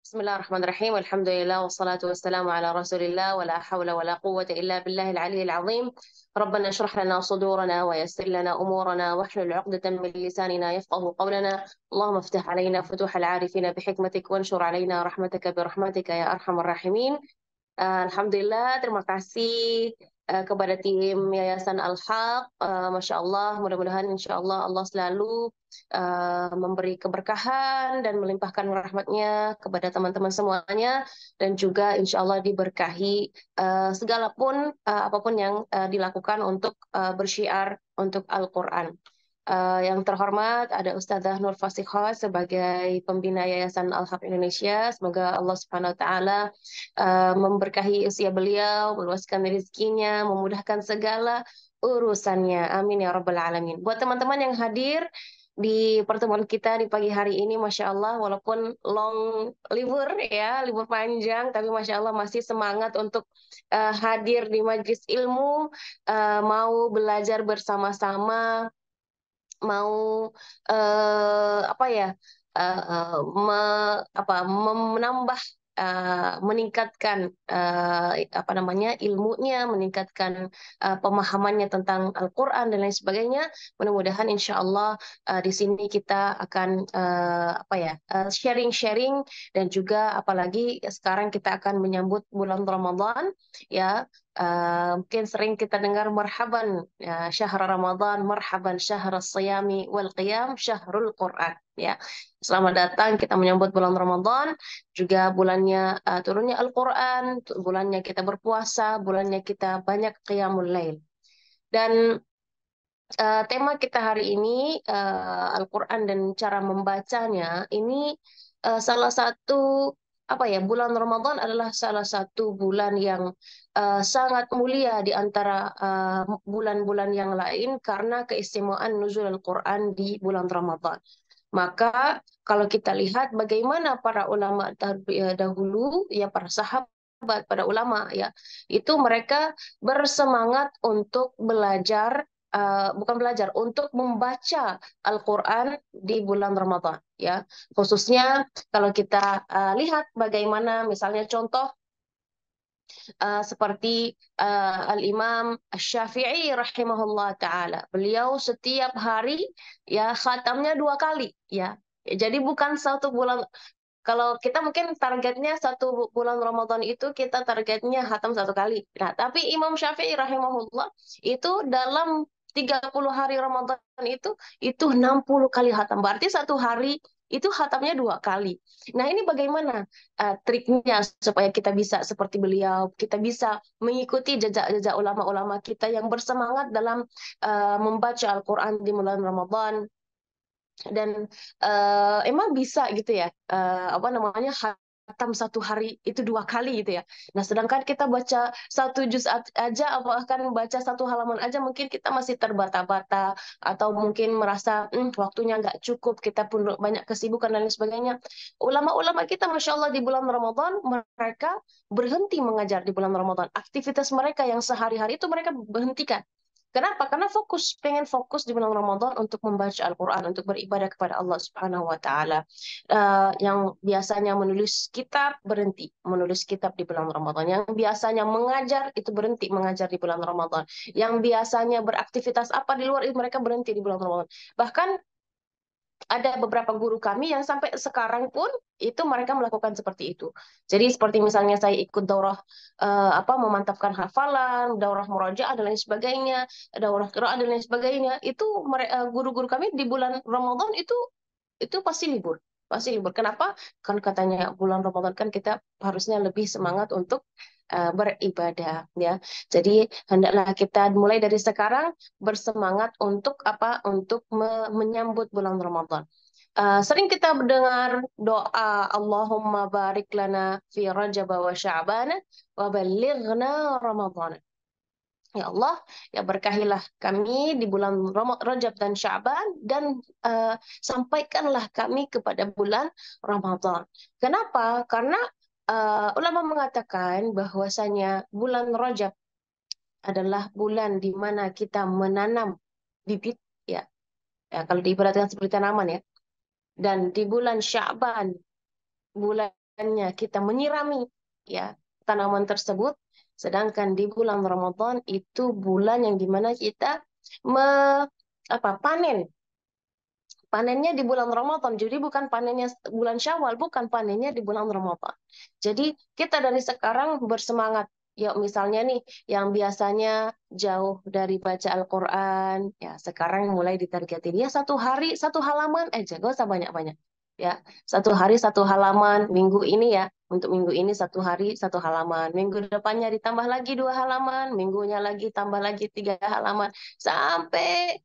Bismillahirrahmanirrahim. Alhamdulillah wassalatu wassalamu ala Rasulillah wa la hawla wa la quwwata illa billahil aliyyil azim. Rabbana shrah lana sudurana wa yassir lana umurana wahlul 'uqdatam min lisanina yafqahu qawlana. Allahumma iftah alaina futuhal 'arifina bihikmatik wanshur alaina rahmataka birahmatika ya arhamar rahimin. Alhamdulillah, terima kasih kepada tim Yayasan Al-Haq. Masya Allah, mudah-mudahan insya Allah Allah selalu memberi keberkahan dan melimpahkan rahmatnya kepada teman-teman semuanya, dan juga insya Allah diberkahi segala pun apapun yang dilakukan untuk bersyiar untuk Al-Quran. Yang terhormat ada Ustazah Nur Fasikha sebagai pembina Yayasan Al-Haq Indonesia. Semoga Allah Subhanahu wa taala memberkahi usia beliau, meluaskan rezekinya, memudahkan segala urusannya. Amin ya rabbal alamin. Buat teman-teman yang hadir di pertemuan kita di pagi hari ini, Masya Allah, walaupun long libur ya, libur panjang, tapi Masya Allah masih semangat untuk hadir di majlis ilmu, mau belajar bersama-sama, mau apa ya, menambah, meningkatkan apa namanya, ilmunya, meningkatkan pemahamannya tentang Al-Quran dan lain sebagainya. Mudah-mudahan insya Allah di sini kita akan apa ya, sharing-sharing, dan juga apalagi sekarang kita akan menyambut bulan Ramadan ya. Mungkin sering kita dengar marhaban ya, syahr Ramadan, marhaban syahr siyami wal qiyam, syahrul Quran ya. Selamat datang kita menyambut bulan Ramadan, juga bulannya turunnya Al-Quran, bulannya kita berpuasa, bulannya kita banyak qiyamul lail. Dan tema kita hari ini Al-Quran dan cara membacanya ini, salah satu apa ya, bulan Ramadan adalah salah satu bulan yang sangat mulia di antara bulan-bulan yang lain karena keistimewaan nuzul Al-Quran di bulan Ramadan. Maka kalau kita lihat bagaimana para ulama dahulu ya, para sahabat, para ulama ya, itu mereka bersemangat untuk belajar, bukan belajar, untuk membaca Al-Quran di bulan Ramadan ya. Khususnya kalau kita lihat bagaimana misalnya contoh seperti Al-Imam Asy-Syafi'i rahimahullah taala. Beliau setiap hari ya khatamnya 2 kali ya. Jadi bukan satu bulan. Kalau kita mungkin targetnya satu bulan Ramadan itu kita targetnya khatam 1 kali. Nah, tapi Imam Syafi'i rahimahullah itu dalam 30 hari Ramadan itu 60 kali khatam. Berarti satu hari itu khatamnya 2 kali. Nah, ini bagaimana triknya supaya kita bisa seperti beliau, kita bisa mengikuti jejak-jejak ulama-ulama kita yang bersemangat dalam membaca Al-Quran di bulan Ramadan. Dan emang bisa gitu ya, apa namanya, khatam satu hari itu 2 kali gitu ya. Nah, sedangkan kita baca satu juz aja, bahkan baca satu halaman aja mungkin kita masih terbata-bata, atau mungkin merasa waktunya nggak cukup, kita pun banyak kesibukan dan lain sebagainya. Ulama-ulama kita Masya Allah di bulan Ramadan mereka berhenti mengajar di bulan Ramadan. Aktivitas mereka yang sehari-hari itu mereka berhentikan. Kenapa? Karena pengen fokus di bulan Ramadan untuk membaca Al-Quran, untuk beribadah kepada Allah Subhanahu wa Ta'ala. Yang biasanya menulis kitab berhenti menulis kitab di bulan Ramadan. Yang biasanya mengajar itu berhenti mengajar di bulan Ramadan. Yang biasanya beraktivitas apa di luar itu mereka berhenti di bulan Ramadan. Bahkan ada beberapa guru kami yang sampai sekarang pun itu mereka melakukan seperti itu. Jadi seperti misalnya saya ikut daurah memantapkan hafalan, daurah murojaah dan lain sebagainya, daurah qiraah dan lain sebagainya. Itu guru-guru kami di bulan Ramadan itu pasti libur. Pasti libur. Kenapa? Kan katanya bulan Ramadan kan kita harusnya lebih semangat untuk beribadah ya. Jadi hendaklah kita mulai dari sekarang bersemangat untuk apa? Untuk menyambut bulan Ramadan. Sering kita mendengar doa Allahumma barik lana fi Rajab wa Sya'ban wa ballighna Ramadan. Ya Allah, ya berkahilah kami di bulan Rajab dan Sya'ban, dan sampaikanlah kami kepada bulan Ramadan. Kenapa? Karena ulama mengatakan bahwasanya bulan Rajab adalah bulan di mana kita menanam bibit ya. Ya, kalau diibaratkan seperti tanaman ya. Dan di bulan Sya'ban, bulan bagiannya kita menyirami ya tanaman tersebut, sedangkan di bulan Ramadan itu bulan yang dimana kita panen. Panennya di bulan Ramadan, jadi bukan panennya bulan Syawal, bukan panennya di bulan Ramadan. Jadi kita dari sekarang bersemangat. Ya misalnya nih, yang biasanya jauh dari baca Al-Quran, ya sekarang mulai ditargetin. Ya satu hari, satu halaman aja, gak usah banyak-banyak. Ya, satu hari, satu halaman. Minggu ini ya, untuk minggu ini satu hari, satu halaman. Minggu depannya ditambah lagi 2 halaman. Minggunya lagi tambah lagi 3 halaman. Sampai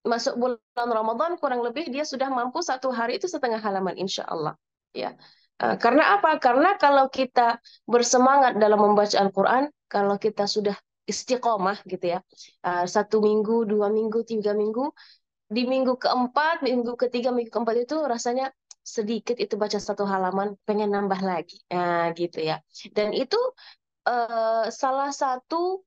masuk bulan Ramadan kurang lebih dia sudah mampu satu hari itu setengah halaman insya Allah ya. Karena apa? Karena kalau kita bersemangat dalam membaca Al-Quran, kalau kita sudah istiqomah gitu ya, 1 minggu, 2 minggu, 3 minggu, di minggu keempat, minggu ketiga, minggu keempat itu rasanya sedikit itu baca satu halaman, pengen nambah lagi, gitu ya. Dan itu salah satu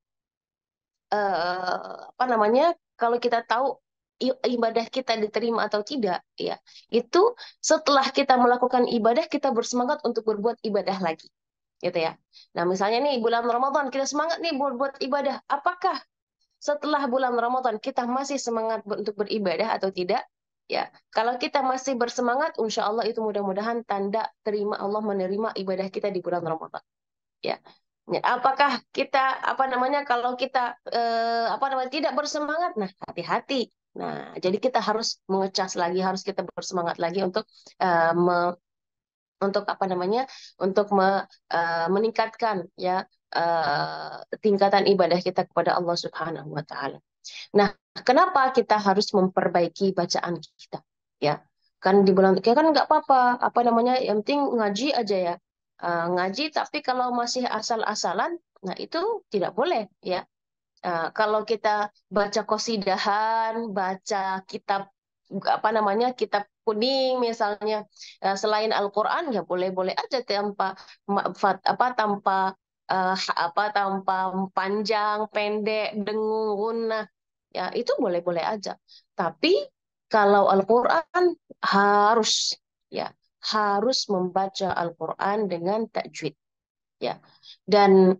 apa namanya, kalau kita tahu ibadah kita diterima atau tidak ya, itu setelah kita melakukan ibadah kita bersemangat untuk berbuat ibadah lagi gitu ya. Nah misalnya nih bulan Ramadan kita semangat nih buat ibadah, apakah setelah bulan Ramadan kita masih semangat untuk beribadah atau tidak ya? Kalau kita masih bersemangat, insya Allah itu mudah-mudahan tanda terima Allah menerima ibadah kita di bulan Ramadan ya. Ya, apakah kita apa namanya kalau kita apa namanya tidak bersemangat, nah hati-hati. Nah, jadi kita harus mengecas lagi, harus kita bersemangat lagi untuk untuk apa namanya untuk meningkatkan ya tingkatan ibadah kita kepada Allah Subhanahu wa taala. Nah, kenapa kita harus memperbaiki bacaan kita? Ya, kan di bulan kayak kan nggak apa-apa, apa namanya, yang penting ngaji aja ya. Ngaji, tapi kalau masih asal-asalan, nah itu tidak boleh ya. Kalau kita baca qasidahan, baca kitab apa namanya kitab kuning misalnya, selain Al-Quran ya boleh-boleh aja tanpa tanpa tanpa panjang, pendek, dengung, gunah. Ya, itu boleh-boleh aja. Tapi kalau Al-Quran harus ya harus membaca Al-Quran dengan tajwid ya. Dan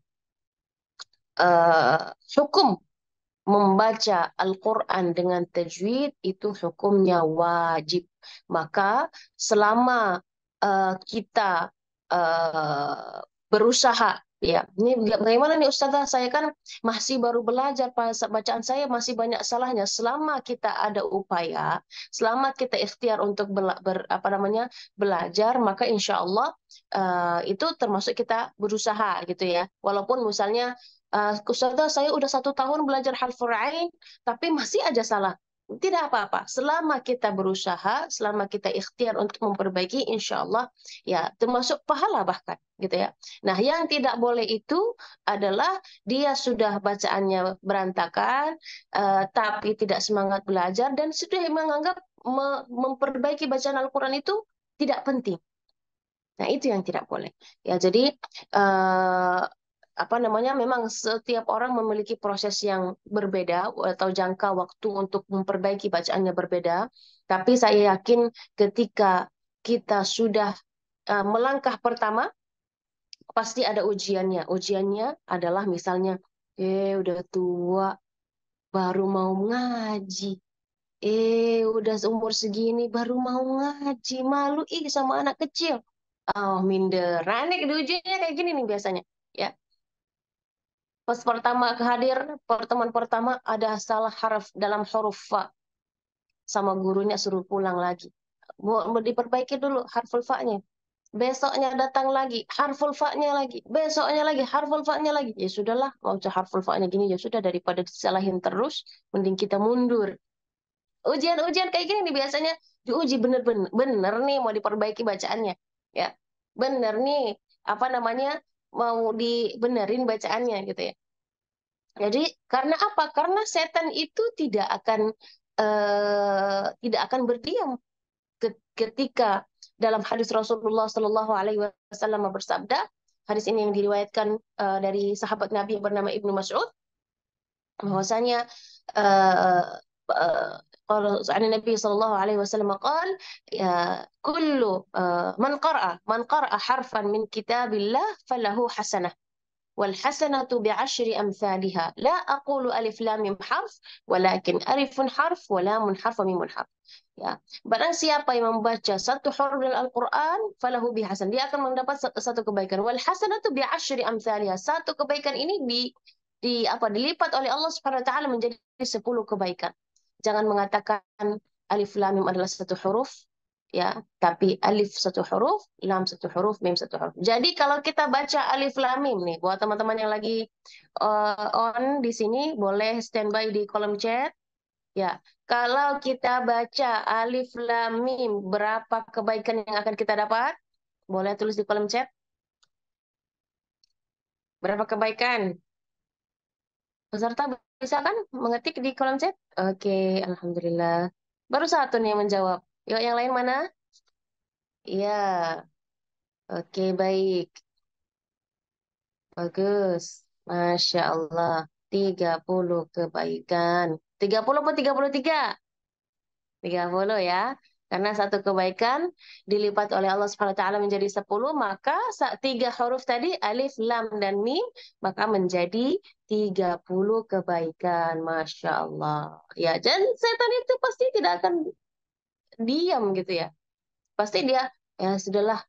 hukum membaca Al-Quran dengan tajwid itu hukumnya wajib. Maka selama kita berusaha, ya, ini bagaimana nih Ustazah? Saya kan masih baru belajar, bacaan saya masih banyak salahnya. Selama kita ada upaya, selama kita ikhtiar untuk apa namanya belajar, maka insya Allah itu termasuk kita berusaha gitu ya. Walaupun misalnya Ustazah, saya udah 1 tahun belajar harful ain, tapi masih aja salah. Tidak apa-apa. Selama kita berusaha, selama kita ikhtiar untuk memperbaiki, insya Allah, ya termasuk pahala bahkan, gitu ya. Nah, yang tidak boleh itu adalah dia sudah bacaannya berantakan, tapi tidak semangat belajar dan sudah menganggap memperbaiki bacaan Al-Quran itu tidak penting. Nah, itu yang tidak boleh. Ya, jadi apa namanya memang setiap orang memiliki proses yang berbeda atau jangka waktu untuk memperbaiki bacaannya berbeda. Tapi saya yakin ketika kita sudah melangkah pertama, pasti ada ujiannya. Ujiannya adalah misalnya, udah tua, baru mau ngaji. Udah seumur segini, baru mau ngaji. Malu sama anak kecil. Oh, minder. Nah, ini ujiannya kayak gini nih biasanya. Ya, pas pertama hadir, pertemuan pertama ada salah harf dalam huruf fa. Sama gurunya suruh pulang lagi. Mau diperbaiki dulu harful fa-nya. Besoknya datang lagi, harful fa-nya lagi. Besoknya lagi, harful fa-nya lagi. Ya sudahlah, mau harful fa-nya gini ya sudah, daripada disalahin terus, mending kita mundur. Ujian-ujian kayak gini nih biasanya diuji bener-bener bener nih mau diperbaiki bacaannya. Ya, bener nih apa namanya mau dibenerin bacaannya gitu ya. Jadi karena apa? Karena setan itu tidak akan berdiam ketika dalam hadis Rasulullah Shallallahu Alaihi Wasallam bersabda, hadis ini yang diriwayatkan dari sahabat Nabi yang bernama Ibnu Mas'ud, bahwasanya uh, uh, قال عن النبي صلى الله عليه وسلم قال كل من قرأ حرفا من كتاب الله فله حسنة والحسنة بعشر أمثالها لا أقول ألف لام ميم حرف ولكن ألف حرف ولام حرف وميم حرف. Ya, barang siapa yang membaca satu huruf dari Al-Quran, falahu bihasan. Dia akan mendapat satu kebaikan. Wal hasanatu bi asyri amsalha. Satu kebaikan ini dilipat oleh Allah Subhanahu wa taala menjadi 10 kebaikan. Jangan mengatakan alif lam mim adalah satu huruf, ya, tapi alif satu huruf, lam satu huruf, mim satu huruf. Jadi kalau kita baca alif lam mim nih, buat teman-teman yang lagi on di sini boleh standby di kolom chat. Ya, kalau kita baca alif lam mim, berapa kebaikan yang akan kita dapat? Boleh tulis di kolom chat. Berapa kebaikan? Peserta bisa kan mengetik di kolom chat? Oke, alhamdulillah. Baru satu nih yang menjawab. Yuk, yang lain mana? Iya, oke, baik. Bagus. Masya Allah. 30 kebaikan. 30 atau 33? 30 ya. Karena satu kebaikan dilipat oleh Allah Subhanahu wa taala menjadi 10, maka tiga huruf tadi alif, lam dan mim maka menjadi 30 kebaikan. Masya Allah. Ya, dan setan itu pasti tidak akan diam gitu ya. Pasti dia ya sudahlah,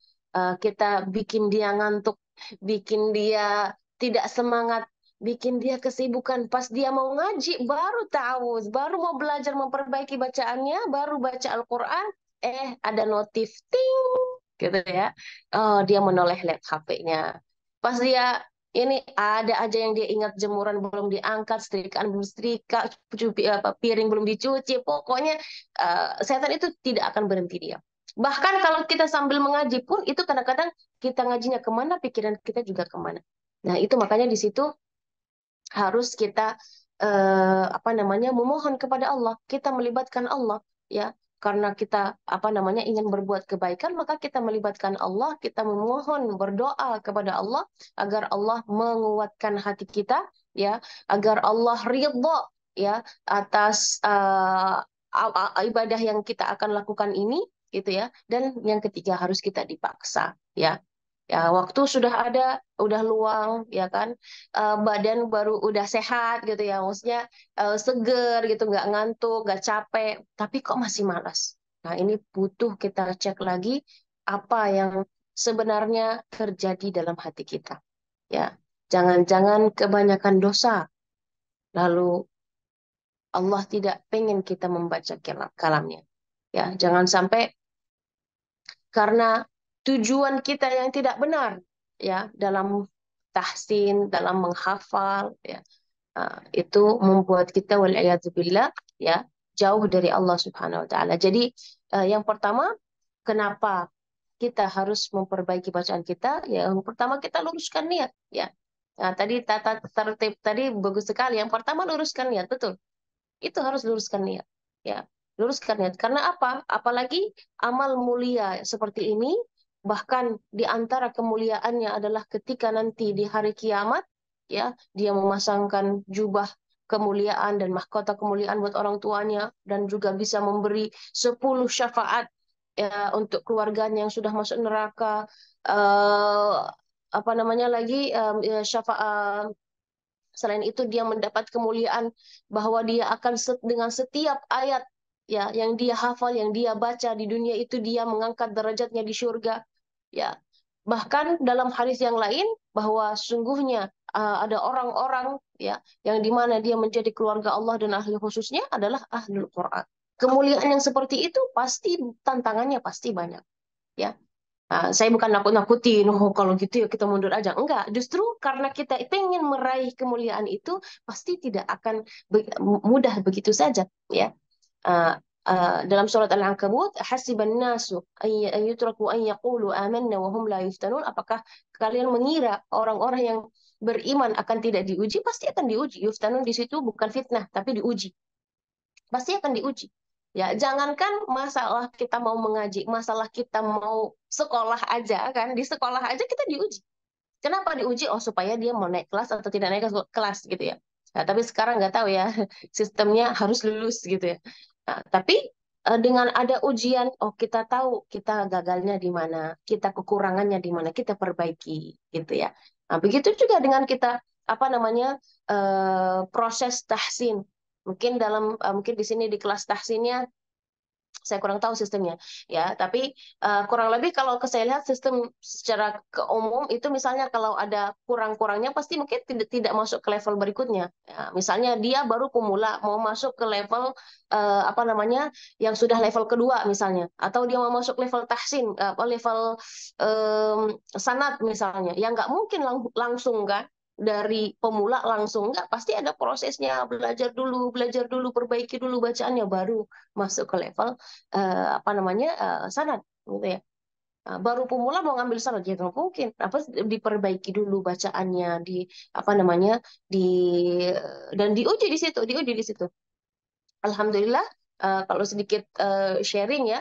kita bikin dia ngantuk, bikin dia tidak semangat, bikin dia kesibukan. Pas dia mau ngaji baru tahu, baru mau belajar memperbaiki bacaannya, baru baca Al-Quran, ada notif ting gitu ya. Oh, dia menoleh lihat HP-nya. Pas dia ini ada aja yang dia ingat, jemuran belum diangkat, setrikaan belum setrika, piring belum dicuci. Pokoknya setan itu tidak akan berhenti dia. Bahkan kalau kita sambil mengaji pun itu kadang-kadang kita ngajinya kemana, pikiran kita juga kemana. Nah itu makanya di situ harus kita apa namanya memohon kepada Allah, kita melibatkan Allah ya. Karena kita apa namanya ingin berbuat kebaikan, maka kita melibatkan Allah, kita memohon berdoa kepada Allah agar Allah menguatkan hati kita ya, agar Allah ridha ya atas ibadah yang kita akan lakukan ini gitu ya. Dan yang ketiga harus kita dipaksa ya. Ya, waktu sudah ada, udah luang, ya kan, badan baru udah sehat gitu ya, maksudnya seger gitu, nggak ngantuk, nggak capek, tapi kok masih malas. Nah, ini butuh kita cek lagi apa yang sebenarnya terjadi dalam hati kita. Ya, jangan-jangan kebanyakan dosa, lalu Allah tidak pengen kita membaca kalamnya. Ya, jangan sampai karena tujuan kita yang tidak benar ya dalam tahsin, dalam menghafal ya, itu membuat kita wal'iyadzubillah ya jauh dari Allah Subhanahu wa taala. Jadi yang pertama, kenapa kita harus memperbaiki bacaan kita? Ya, yang pertama kita luruskan niat ya. Nah, tadi tata tertib tadi bagus sekali. Yang pertama luruskan niat, betul. Itu harus luruskan niat. Ya, luruskan niat. Karena apa? Apalagi amal mulia seperti ini, bahkan di antara kemuliaannya adalah ketika nanti di hari kiamat, ya, dia memasangkan jubah kemuliaan dan mahkota kemuliaan buat orang tuanya dan juga bisa memberi 10 syafaat ya untuk keluarganya yang sudah masuk neraka. Apa namanya lagi syafaat. Selain itu dia mendapat kemuliaan bahwa dia akan dengan setiap ayat ya yang dia hafal, yang dia baca di dunia itu dia mengangkat derajatnya di surga. Ya. Bahkan dalam hadis yang lain bahwa sungguhnya ada orang-orang ya yang dimana dia menjadi keluarga Allah dan ahli khususnya adalah ahlul Quran. Kemuliaan yang seperti itu pasti tantangannya pasti banyak. Ya, saya bukan nakut-nakutin, oh kalau gitu ya kita mundur aja. Enggak, justru karena kita ingin meraih kemuliaan itu, pasti tidak akan mudah begitu saja. Ya, Uh, dalam surat Al-Ankabut, hasiban nasu an yutraku an yaqulu amanna wa hum la yuftanun. Apakah kalian mengira orang-orang yang beriman akan tidak diuji? Pasti akan diuji. Yuftanun di situ bukan fitnah, tapi diuji. Pasti akan diuji. Ya, jangankan masalah kita mau mengaji, masalah kita mau sekolah aja kan, di sekolah aja kita diuji. Kenapa diuji? Oh, supaya dia mau naik kelas atau tidak naik kelas gitu ya. Nah, tapi sekarang nggak tahu ya, sistemnya harus lulus gitu ya. Nah, tapi dengan ada ujian, oh kita tahu kita gagalnya di mana, kita kekurangannya di mana, kita perbaiki gitu ya. Nah, begitu juga dengan kita apa namanya proses tahsin. Mungkin mungkin di sini di kelas tahsinnya saya kurang tahu sistemnya ya, tapi kurang lebih kalau saya lihat sistem secara umum itu misalnya kalau ada kurang-kurangnya pasti mungkin tidak tidak masuk ke level berikutnya ya, misalnya dia baru pemula mau masuk ke level apa namanya yang sudah level kedua misalnya, atau dia mau masuk level tahsin apa level sanad misalnya, yang nggak mungkin langsung kan dari pemula langsung, nggak, pasti ada prosesnya, belajar dulu perbaiki dulu bacaannya baru masuk ke level apa namanya sanad gitu ya. Nah, baru pemula mau ngambil sanad ya nggak mungkin, apa diperbaiki dulu bacaannya di apa namanya di dan diuji di situ. Alhamdulillah, kalau sedikit sharing ya,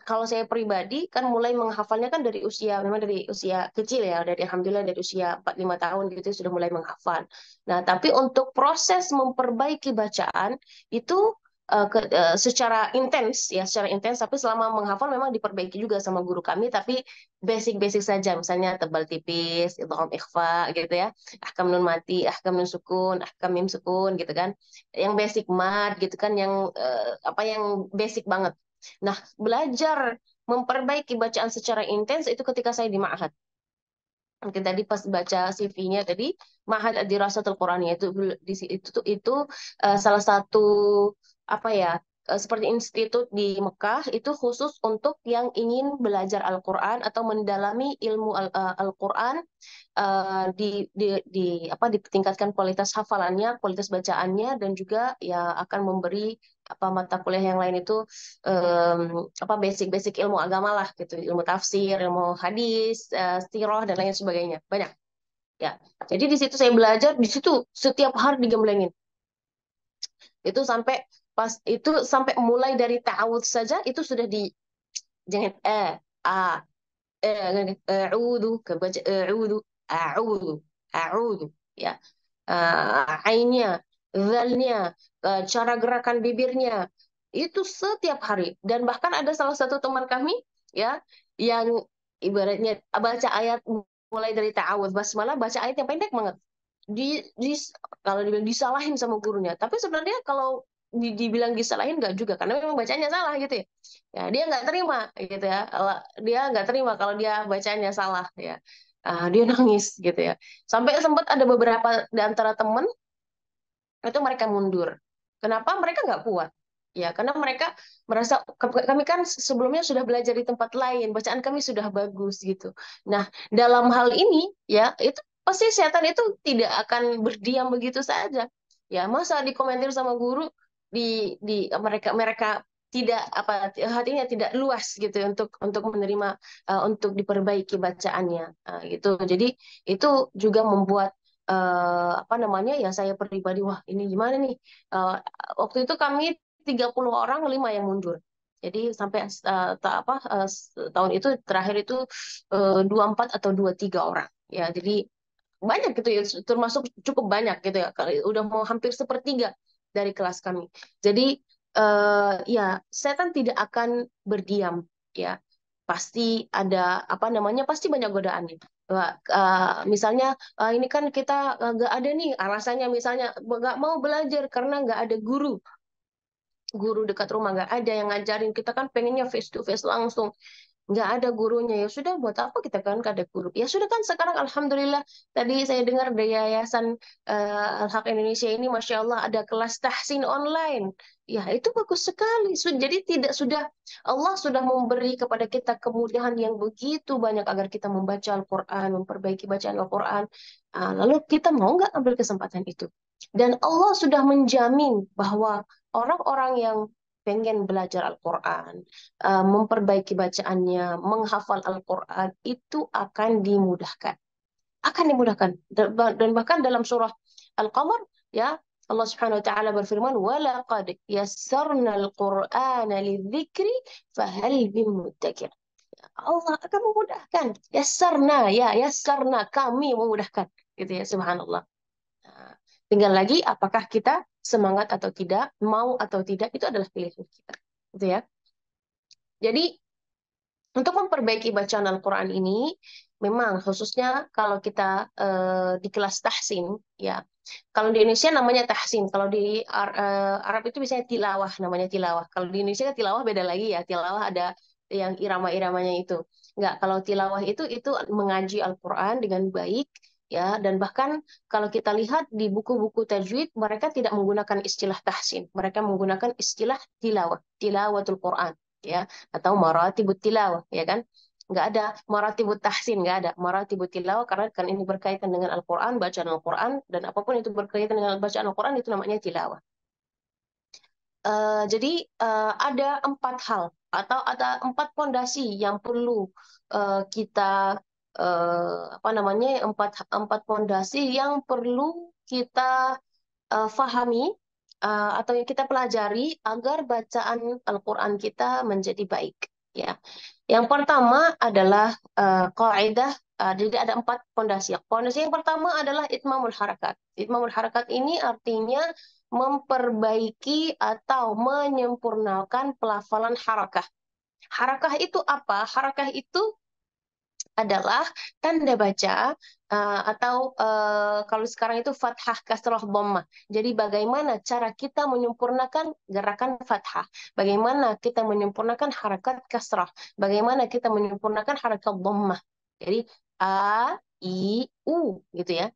kalau saya pribadi kan mulai menghafalnya kan dari usia, memang dari usia kecil ya, dari alhamdulillah dari usia 4-5 tahun gitu sudah mulai menghafal. Nah, tapi untuk proses memperbaiki bacaan itu secara intens ya, secara intens, tapi selama menghafal memang diperbaiki juga sama guru kami, tapi basic-basic saja, misalnya tebal tipis, idgham ikhfa gitu ya, ahkam nun mati, ahkam nun sukun, ahkam mim sukun gitu kan, yang basic mat gitu kan, yang apa yang basic banget. Nah, belajar memperbaiki bacaan secara intens itu ketika saya di ma'had. Mungkin tadi pas baca CV-nya tadi, Ma'had Ad-Dirasatul Quraniyah itu salah satu apa ya, seperti institut di Mekah itu khusus untuk yang ingin belajar Al-Qur'an atau mendalami ilmu Al-Qur'an, di apa ditingkatkan kualitas hafalannya, kualitas bacaannya, dan juga ya akan memberi apa mata kuliah yang lain itu apa basic-basic ilmu agama lah gitu, ilmu tafsir, ilmu hadis, sirah dan lain sebagainya. Banyak ya. Jadi di situ saya belajar, di situ setiap hari digemblengin. Itu sampai pas itu sampai mulai dari ta'awudz saja itu sudah di jangan a a'udzu, kebaca a'udzu, a'udzu, a'udzu ya. Ainnya, zalnya, cara gerakan bibirnya, itu setiap hari. Dan bahkan ada salah satu teman kami ya yang ibaratnya baca ayat mulai dari ta'awudz basmalah, baca ayat yang pendek banget. Di kalau dibilang disalahin sama gurunya, tapi sebenarnya kalau dibilang disalahin nggak juga, karena memang bacanya salah gitu ya. Ya dia nggak terima gitu ya. Dia nggak terima kalau dia bacanya salah ya. Dia nangis gitu ya. Sampai sempat ada beberapa di antara teman itu mereka mundur. Kenapa? Mereka nggak kuat. Ya, karena mereka merasa kami kan sebelumnya sudah belajar di tempat lain, bacaan kami sudah bagus gitu. Nah, dalam hal ini ya itu pasti setan itu tidak akan berdiam begitu saja. Ya, masa dikomentir sama guru di mereka mereka tidak apa hatinya tidak luas gitu ya untuk menerima untuk diperbaiki bacaannya. Gitu. Jadi itu juga membuat apa namanya ya saya pribadi, wah ini gimana nih. Eh, Waktu itu kami 30 orang 5 yang mundur, jadi sampai apa tahun itu terakhir itu 24 atau 23 orang ya, jadi banyak gitu ya, termasuk cukup banyak gitu ya, kalau udah mau hampir sepertiga dari kelas kami. Jadi ya setan tidak akan berdiam ya, pasti ada apa namanya, pasti banyak godaan nih. Misalnya ini kan kita nggak ada nih alasannya, misalnya nggak mau belajar karena nggak ada guru dekat rumah, nggak ada yang ngajarin, kita kan pengennya face to face langsung, nggak ada gurunya, ya sudah buat apa kita kan nggak ada guru, ya sudah kan sekarang alhamdulillah tadi saya dengar dari yayasan Al-Haq Indonesia ini masya Allah ada kelas tahsin online, ya itu bagus sekali. Jadi tidak sudah Allah sudah memberi kepada kita kemudahan yang begitu banyak agar kita membaca Al-Quran, memperbaiki bacaan Al-Quran. Lalu kita mau nggak ambil kesempatan itu, dan Allah sudah menjamin bahwa orang-orang yang pengen belajar Al-Quran, memperbaiki bacaannya, menghafal Al-Quran, itu akan dimudahkan. Akan dimudahkan. Dan bahkan dalam surah Al-Qamar, ya, Allah Subhanahu wa taala berfirman, "Walaqad yassarna al-Qur'ana lidzikri fahal min muddakir." Allah akan memudahkan. Yassarna, ya, yassarna, kami memudahkan. Gitu ya, subhanallah. Tinggal lagi apakah kita semangat atau tidak, mau atau tidak, itu adalah pilihan kita. Gitu ya. Jadi untuk memperbaiki bacaan Al-Quran ini, memang khususnya kalau kita di kelas tahsin, ya. Kalau di Indonesia namanya tahsin, kalau di Arab itu biasanya tilawah, namanya tilawah. Kalau di Indonesia kan tilawah beda lagi ya, tilawah ada yang irama-iramanya itu. Enggak, kalau tilawah itu mengaji Al-Quran dengan baik, ya. Dan bahkan kalau kita lihat di buku-buku tajwid, mereka tidak menggunakan istilah tahsin, mereka menggunakan istilah tilawah, tilawatul Quran, ya, atau maratibut tilawah, ya kan? Nggak ada maratibut tahsin, nggak ada maratibut tilawah, karena kan ini berkaitan dengan Al-Quran, bacaan Al-Quran, dan apapun itu berkaitan dengan bacaan Al-Quran itu namanya tilawah. Jadi ada 4 hal atau ada 4 pondasi yang perlu kita apa namanya, empat pondasi yang perlu kita fahami atau yang kita pelajari agar bacaan Al-Quran kita menjadi baik. Ya, yang pertama adalah kaidah. Jadi ada 4 pondasi. Pondasi yang pertama adalah itmamul harakat. Itmamul harakat ini artinya memperbaiki atau menyempurnakan pelafalan harakah. Harakah itu apa? Harakah itu adalah tanda baca atau kalau sekarang itu fathah, kasrah, dhammah. Jadi bagaimana cara kita menyempurnakan gerakan fathah, bagaimana kita menyempurnakan harakat kasrah, bagaimana kita menyempurnakan harakat dhammah. Jadi a, i, u gitu ya.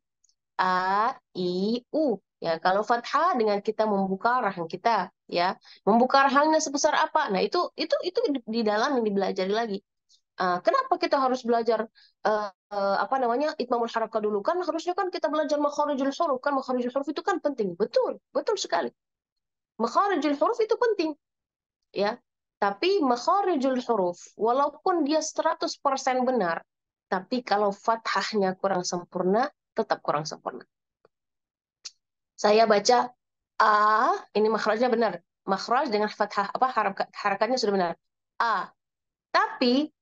A, I, U. Ya, kalau fathah dengan kita membuka rahang kita, ya. Membuka rahangnya sebesar apa? Nah, itu di dalam yang dipelajari lagi. Kenapa kita harus belajar apa namanya, itmamul harakah dulu? Kan harusnya kan kita belajar makharijul huruf, kan makharijul huruf itu kan penting. Betul, betul sekali. Makharijul huruf itu penting, ya. Tapi makharijul huruf walaupun dia 100% benar, tapi kalau fathahnya kurang sempurna, tetap kurang sempurna. Saya baca A, ini makhrajnya benar. Makhraj dengan fathah, apa harakatnya sudah benar. A. Tapi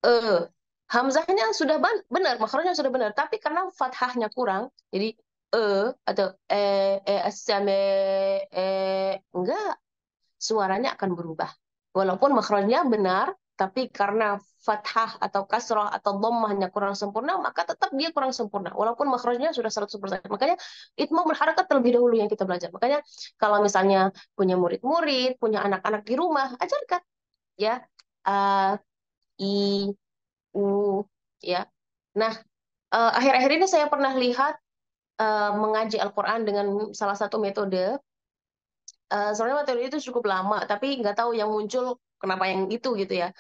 E, hamzahnya sudah benar, makhrajnya sudah benar, tapi karena fathahnya kurang, jadi atau asame enggak, suaranya akan berubah. Walaupun makhrajnya benar, tapi karena fathah atau kasrah atau dhammahnya kurang sempurna, maka tetap dia kurang sempurna. Walaupun makhrajnya sudah 100%. Makanya itmamul harakat terlebih dahulu yang kita belajar. Makanya kalau misalnya punya murid-murid, punya anak-anak di rumah, ajarkan ya a, i, u, ya. Nah, akhir-akhir ini saya pernah lihat mengaji Al-Quran dengan salah satu metode. Sebenarnya materi itu cukup lama, tapi nggak tahu yang muncul kenapa yang itu gitu ya.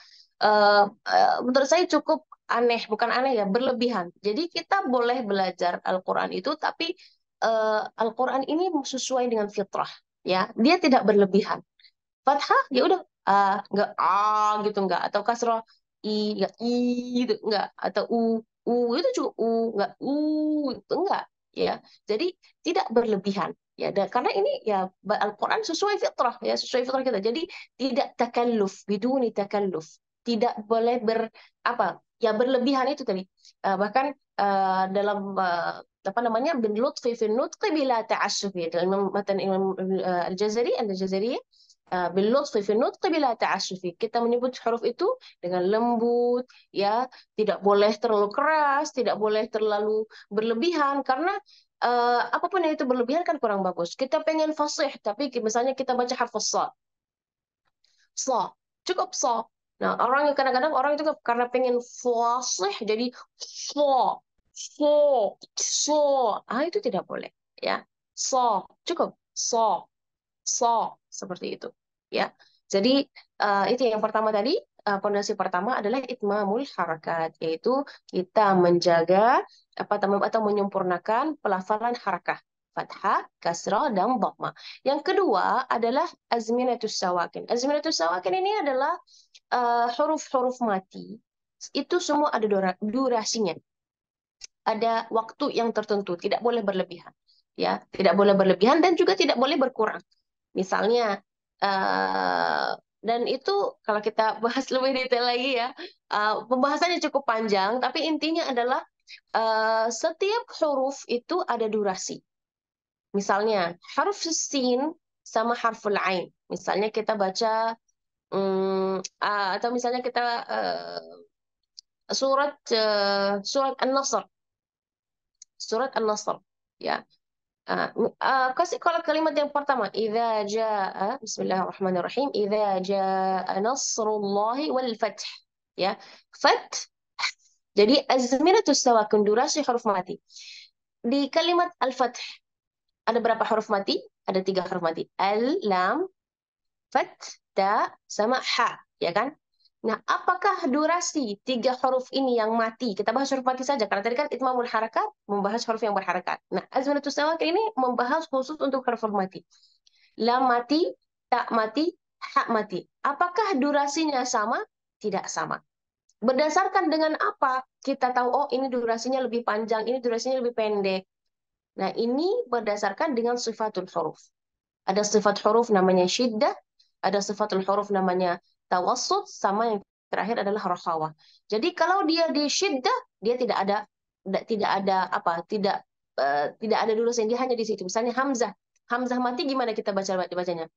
Menurut saya cukup aneh, bukan aneh ya, berlebihan. Jadi kita boleh belajar Al-Quran itu, tapi Al-Quran ini sesuai dengan fitrah, ya. Dia tidak berlebihan. Fathah ya udah nggak gitu nggak, atau kasroh nggak gitu nggak, atau itu juga nggak itu nggak, ya. Jadi tidak berlebihan, ya. Dan karena ini ya Al-Quran sesuai fitrah, ya, sesuai fitrah kita. Jadi tidak takalluf, biduni takalluf, tidak boleh apa ya, berlebihan itu tadi. Bahkan dalam apa namanya, bin lutfi fi nutqi bila ta'assufi, dalam matan Imam Al-Jazari bil lutfi fi nutqi bila ta'assufi, kita menyebut huruf itu dengan lembut, ya, tidak boleh terlalu keras, tidak boleh terlalu berlebihan, karena apapun yang itu berlebihan kan kurang bagus. Kita pengen fasih, tapi misalnya kita baca harf sa, cukup sa. Nah, orang yang kadang-kadang orang itu karena pengen fasih jadi sa, sa, sa. Itu tidak boleh, ya. Sa, cukup sa, sa, seperti itu, ya. Jadi itu yang pertama tadi, pondasi pertama adalah itmamul harakat, yaitu kita menjaga apa atau menyempurnakan pelafalan harakah, fathah, kasrah, dan dhammah. Yang kedua adalah azminatus sawakin. Azminatus sawakin ini adalah huruf-huruf mati. Itu semua ada durasinya. Ada waktu yang tertentu, tidak boleh berlebihan. Ya, tidak boleh berlebihan dan juga tidak boleh berkurang. Misalnya, dan itu kalau kita bahas lebih detail lagi ya, pembahasannya cukup panjang, tapi intinya adalah setiap huruf itu ada durasi. Misalnya, huruf sin sama harful ain. Misalnya kita baca, atau misalnya kita surat An-Nasr, ya. Kasih kalau kalimat yang pertama, idza jaa, bismillahirrahmanirrahim, idza jaa nasrullahi wal fath, ya. Fath. Jadi azminatus sawakun, durasi huruf mati. Di kalimat al-fath ada berapa huruf mati? Ada 3 huruf mati. Al, lam, fat, ta, sama ha, ya kan? Nah, apakah durasi 3 huruf ini yang mati? Kita bahas huruf mati saja, karena tadi kan itmamul harakat membahas huruf yang berharakat. Nah, azminatus sawakin ini membahas khusus untuk huruf mati. Lam mati, ta mati, ha mati. Apakah durasinya sama? Tidak sama. Berdasarkan dengan apa kita tahu, oh ini durasinya lebih panjang, ini durasinya lebih pendek. Nah, ini berdasarkan dengan sifatul huruf. Ada sifat huruf namanya syiddah, ada sifatul huruf namanya tawassut, sama yang terakhir adalah rakhawah. Jadi kalau dia di syiddah, dia tidak ada durasi, dia hanya di situ. Misalnya hamzah, hamzah mati gimana kita bacanya?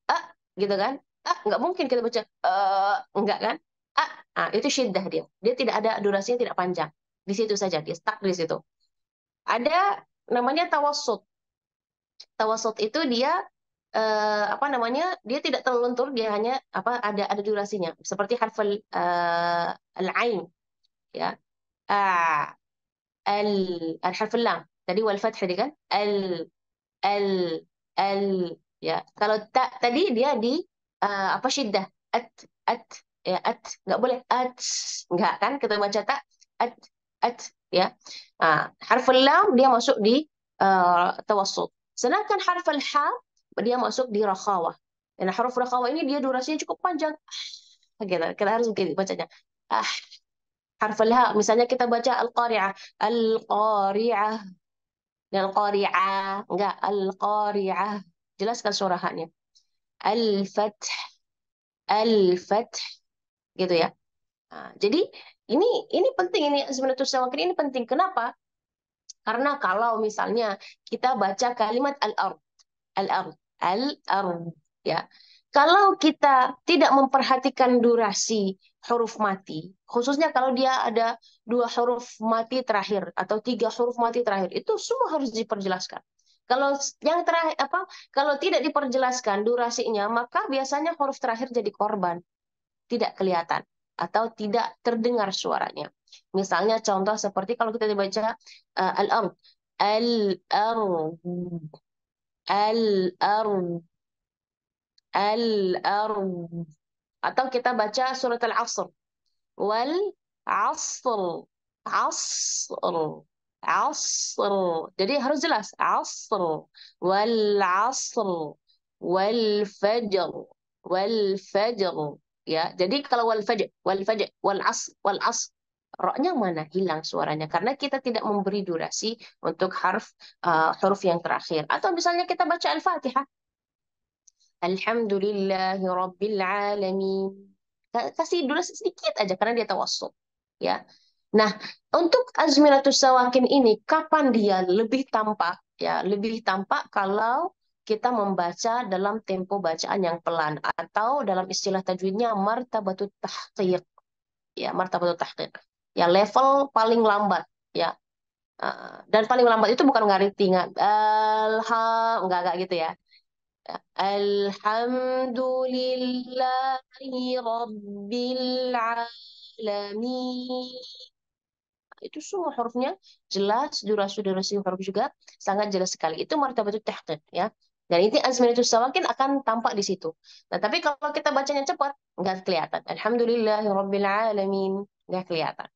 Ah, gitu kan? Nggak mungkin kita baca enggak kan? Itu syiddah dia. Dia tidak ada durasinya, tidak panjang. Di situ saja, dia stuck di situ. Ada namanya tawassut. Tawassut itu dia apa namanya? Dia tidak terlalu lentur, dia hanya ada durasinya. Seperti harfal al-ain, ya. Ah, al harful lam. Tadi wal fath tadi kan? Al al ya. Kalau ta tadi dia di syiddah. At at ya, nggak boleh nggak kan, kita baca tak at at, ya. Harful lam dia masuk di tawassut. Sedangkan harful ha dia masuk di rakhawah. Dan huruf rakhawah ini dia durasinya cukup panjang. Kita harus begini bacanya. Ah, harful ha misalnya kita baca al-qari'ah, al-qari'ah, dan al-qari'ah, enggak al-qari'ah. Jelaskan surahannya. Al-fath, al-fath, gitu ya. Jadi ini penting, ini sebenarnya tawakkul ini penting. Kenapa? Karena kalau misalnya kita baca kalimat al-ard, al-ard, al-ard, ya. Kalau kita tidak memperhatikan durasi huruf mati, khususnya kalau dia ada 2 huruf mati terakhir atau 3 huruf mati terakhir, itu semua harus diperjelaskan. Kalau yang terakhir kalau tidak diperjelaskan durasinya, maka biasanya huruf terakhir jadi korban, tidak kelihatan atau tidak terdengar suaranya. Misalnya contoh seperti kalau kita dibaca al-ard, al-ard, al-ard, al-ard. Atau kita baca surat al-asr, wal asr, asr, asr. Jadi harus jelas, asr, wal asr, wal fajr, wal fajr. Ya, jadi kalau wal fajr, wal asr, roknya mana? Hilang suaranya karena kita tidak memberi durasi untuk huruf yang terakhir. Atau misalnya kita baca Al-Fatihah, Alhamdulillahi Rabbil Alamin. Kasih durasi sedikit aja karena dia tawassut. Ya. Nah, untuk azminatus sawakin ini kapan dia lebih tampak? Ya, lebih tampak kalau kita membaca dalam tempo bacaan yang pelan atau dalam istilah tajwidnya martabatut tahqiq. Ya, martabatut tahqiq. Ya, level paling lambat, ya. Dan paling lambat itu bukan ngariti enggak gitu ya. Alhamdulillahi Rabbil Alamin. Itu semua hurufnya jelas, durasi huruf juga sangat jelas sekali. Itu martabatut tahqiq, ya. Dan ini azminatus sawakin akan tampak di situ. Nah, tapi kalau kita bacanya cepat, nggak kelihatan. Alhamdulillahi Rabbil Alamin, nggak kelihatan.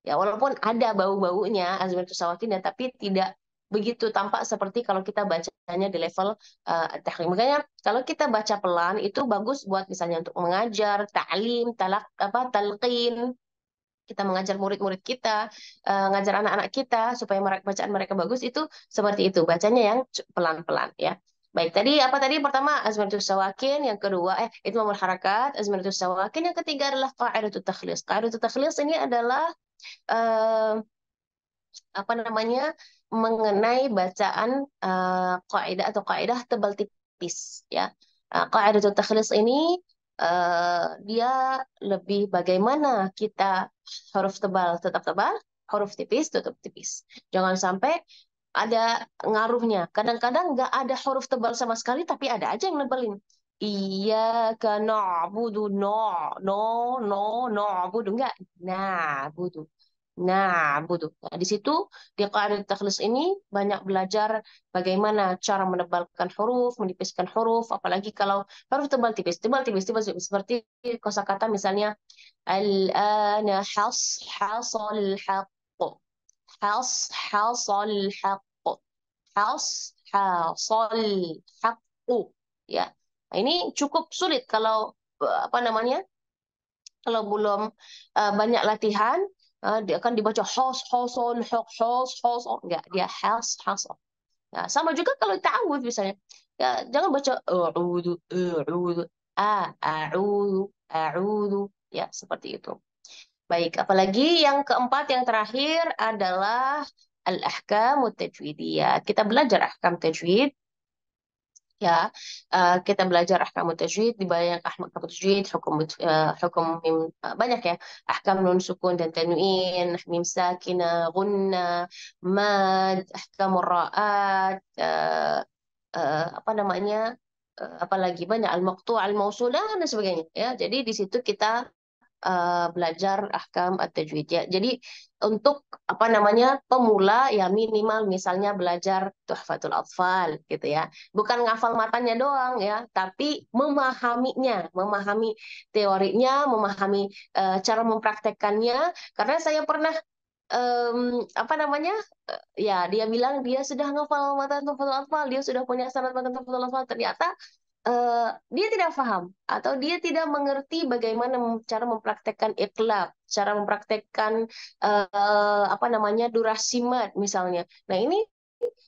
Ya, walaupun ada bau-baunya azminatus sawakin, ya, tapi tidak begitu tampak seperti kalau kita bacanya di level tahrim. Makanya kalau kita baca pelan itu bagus buat misalnya untuk mengajar, ta'lim, talqin. Kita mengajar murid-murid kita, ngajar anak-anak kita supaya bacaan mereka bagus itu seperti itu. Bacanya yang pelan-pelan, ya. Baik, tadi pertama azminatus sawakin, yang kedua itmamul harakat, azminatus sawakin, yang ketiga adalah qaidatut takhlis. Qaidatut takhlis ini adalah eh, apa namanya, mengenai bacaan kaidah atau kaidah tebal tipis ya. Qaidatul takhlis ini dia lebih bagaimana kita huruf tebal tetap tebal, huruf tipis tetap tipis. Jangan sampai ada ngaruhnya. Kadang-kadang nggak ada huruf tebal sama sekali, tapi ada aja yang nebelin. Iyyaka na'budu, no, no, no, na'budu. Enggak, na'budu. Na'budu. Nah, di situ di qaidah takhlis ini banyak belajar bagaimana cara menebalkan huruf, menipiskan huruf, apalagi kalau huruf tebal tipis, tebal tipis, tebal tipis. Seperti kosakata misalnya al-ana hasal haqqu. Hasal haqqu. Hasal haqqu. Ya. Nah, ini cukup sulit kalau apa namanya? Kalau belum banyak latihan, dia akan dibaca hoson, hos, oh, enggak, dia hason. Nah, sama juga kalau ta'awudz misalnya. Ya, jangan baca a'udzu, a'udzu, ya seperti itu. Baik, apalagi yang keempat yang terakhir adalah al-ahkamut tajwidiyah. Kita belajar ahkam tajwid ya. Kita belajar ahkam tajwid di banyak ahkam tajwid, hukum mim, banyak ya, ahkam nun sukun dan tanwin, mim sakinah, gunna, mad, ahkam raat, apa namanya, apalagi banyak al-maqtu' al-mausul dan sebagainya ya. Jadi di situ kita belajar ahkam at-tajwid ya. Jadi untuk apa namanya, pemula ya minimal misalnya belajar Tuhfatul Atfal gitu ya. Bukan ngafal matanya doang ya, tapi memahaminya, memahami teorinya, memahami cara mempraktekkannya. Karena saya pernah apa namanya, ya dia bilang dia sudah ngafal matan Tuhfatul Atfal, dia sudah punya sanad matan Tuhfatul Atfal, ternyata dia tidak paham atau dia tidak mengerti bagaimana cara mempraktekkan iqlab, cara mempraktekkan apa namanya, durasi mad misalnya. Nah ini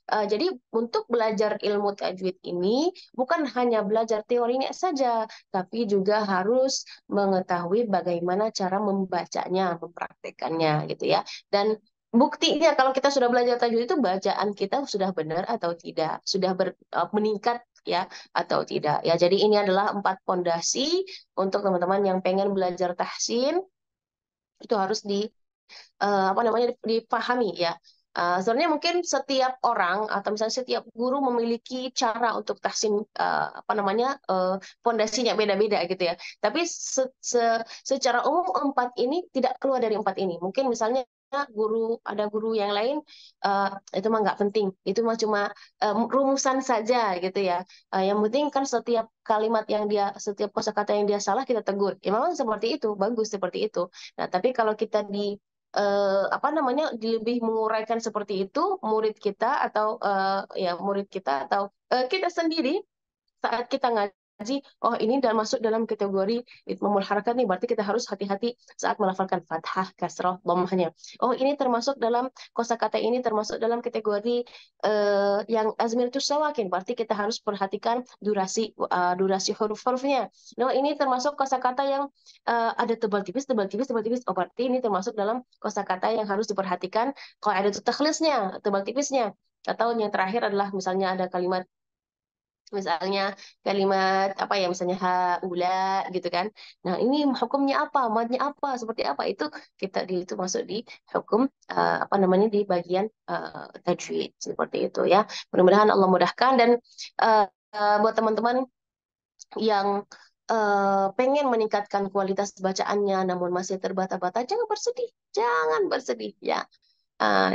jadi untuk belajar ilmu tajwid ini bukan hanya belajar teorinya saja, tapi juga harus mengetahui bagaimana cara membacanya, mempraktekannya gitu ya. Dan buktinya kalau kita sudah belajar tajwid itu bacaan kita sudah benar atau tidak, sudah meningkat ya atau tidak ya. Jadi ini adalah 4 pondasi untuk teman-teman yang pengen belajar tahsin, itu harus apa namanya, dipahami ya. Sebenarnya mungkin setiap orang atau misalnya setiap guru memiliki cara untuk tahsin apa namanya, pondasinya beda-beda gitu ya. Tapi secara umum 4 ini tidak keluar dari 4 ini. Mungkin misalnya ada guru yang lain itu mah nggak penting, itu mah cuma rumusan saja gitu ya. Yang penting kan setiap kalimat yang dia, setiap kosakata yang dia salah kita tegur. Ya memang seperti itu, bagus seperti itu. Nah, tapi kalau kita apa namanya, lebih menguraikan seperti itu, murid kita atau ya murid kita atau kita sendiri saat kita ngaji, oh ini masuk dalam kategori itmamul harakat nih, berarti kita harus hati-hati saat melafalkan fathah, kasrah, dhammahnya. Oh ini termasuk dalam kosakata, ini termasuk dalam kategori yang azmiratus sawakin, berarti kita harus perhatikan durasi huruf-hurufnya. Nah ini termasuk kosakata yang ada tebal tipis, tebal tipis, tebal tipis. Oh berarti ini termasuk dalam kosakata yang harus diperhatikan qaidatut takhlisnya, tebal tipisnya. Atau yang terakhir adalah misalnya ada kalimat, misalnya kalimat apa ya, misalnya haula gitu kan. Nah ini hukumnya apa, madnya apa, seperti apa, itu itu masuk di hukum apa namanya, di bagian tajwid seperti itu ya. Mudah-mudahan Allah mudahkan. Dan buat teman-teman yang pengen meningkatkan kualitas bacaannya namun masih terbata-bata, jangan bersedih, jangan bersedih ya.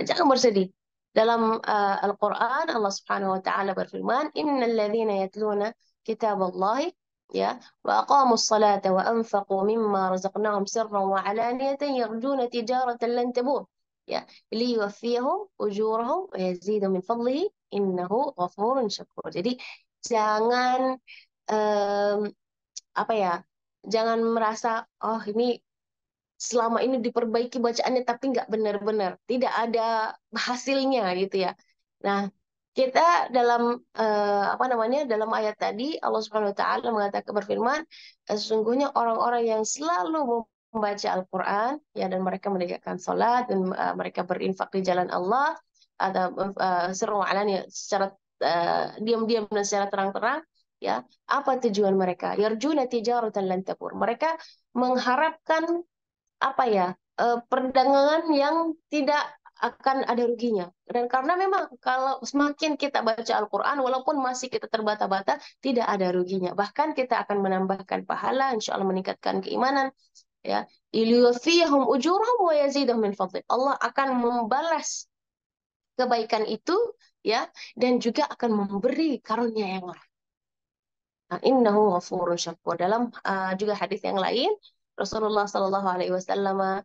Jangan bersedih. Dalam Al-Quran Allah Subhanahu wa taala berfirman, "Innal ladzina yatluna kitaballahi ya wa aqamus salata wa anfaqu mimma razaqnahum sirran wa alaniyatan yarjuna tijaratan lan tabur." Ya, liyuwaffiyahum ujurahum wa yazidahum min fadlihi innahu ghafurun syakur. Jadi jangan em, apa ya? Jangan merasa oh ini selama ini diperbaiki bacaannya tapi nggak benar-benar, tidak ada hasilnya gitu ya. Nah, kita dalam apa namanya, dalam ayat tadi Allah Subhanahu Wa Taala mengatakan, berfirman, sesungguhnya orang-orang yang selalu membaca Al-Quran, ya, dan mereka menegakkan sholat, dan mereka berinfak di jalan Allah, atau seru ya, secara diam-diam dan secara terang-terang, ya, apa tujuan mereka? Yarjuna tijaratan lan tabur. Mereka mengharapkan apa ya, perdagangan yang tidak akan ada ruginya. Dan karena memang kalau semakin kita baca Al-Quran, walaupun masih kita terbata-bata, tidak ada ruginya. Bahkan kita akan menambahkan pahala, insya Allah meningkatkan keimanan. Ya, iliyufiyahum ujurahum wa yazidahum min fadli. Allah akan membalas kebaikan itu, ya, dan juga akan memberi karunia yang lain. Nah, innahu ghafurun syakur. Dalam juga hadis yang lain, Rasulullah Shallallahu Alaihi Wasallam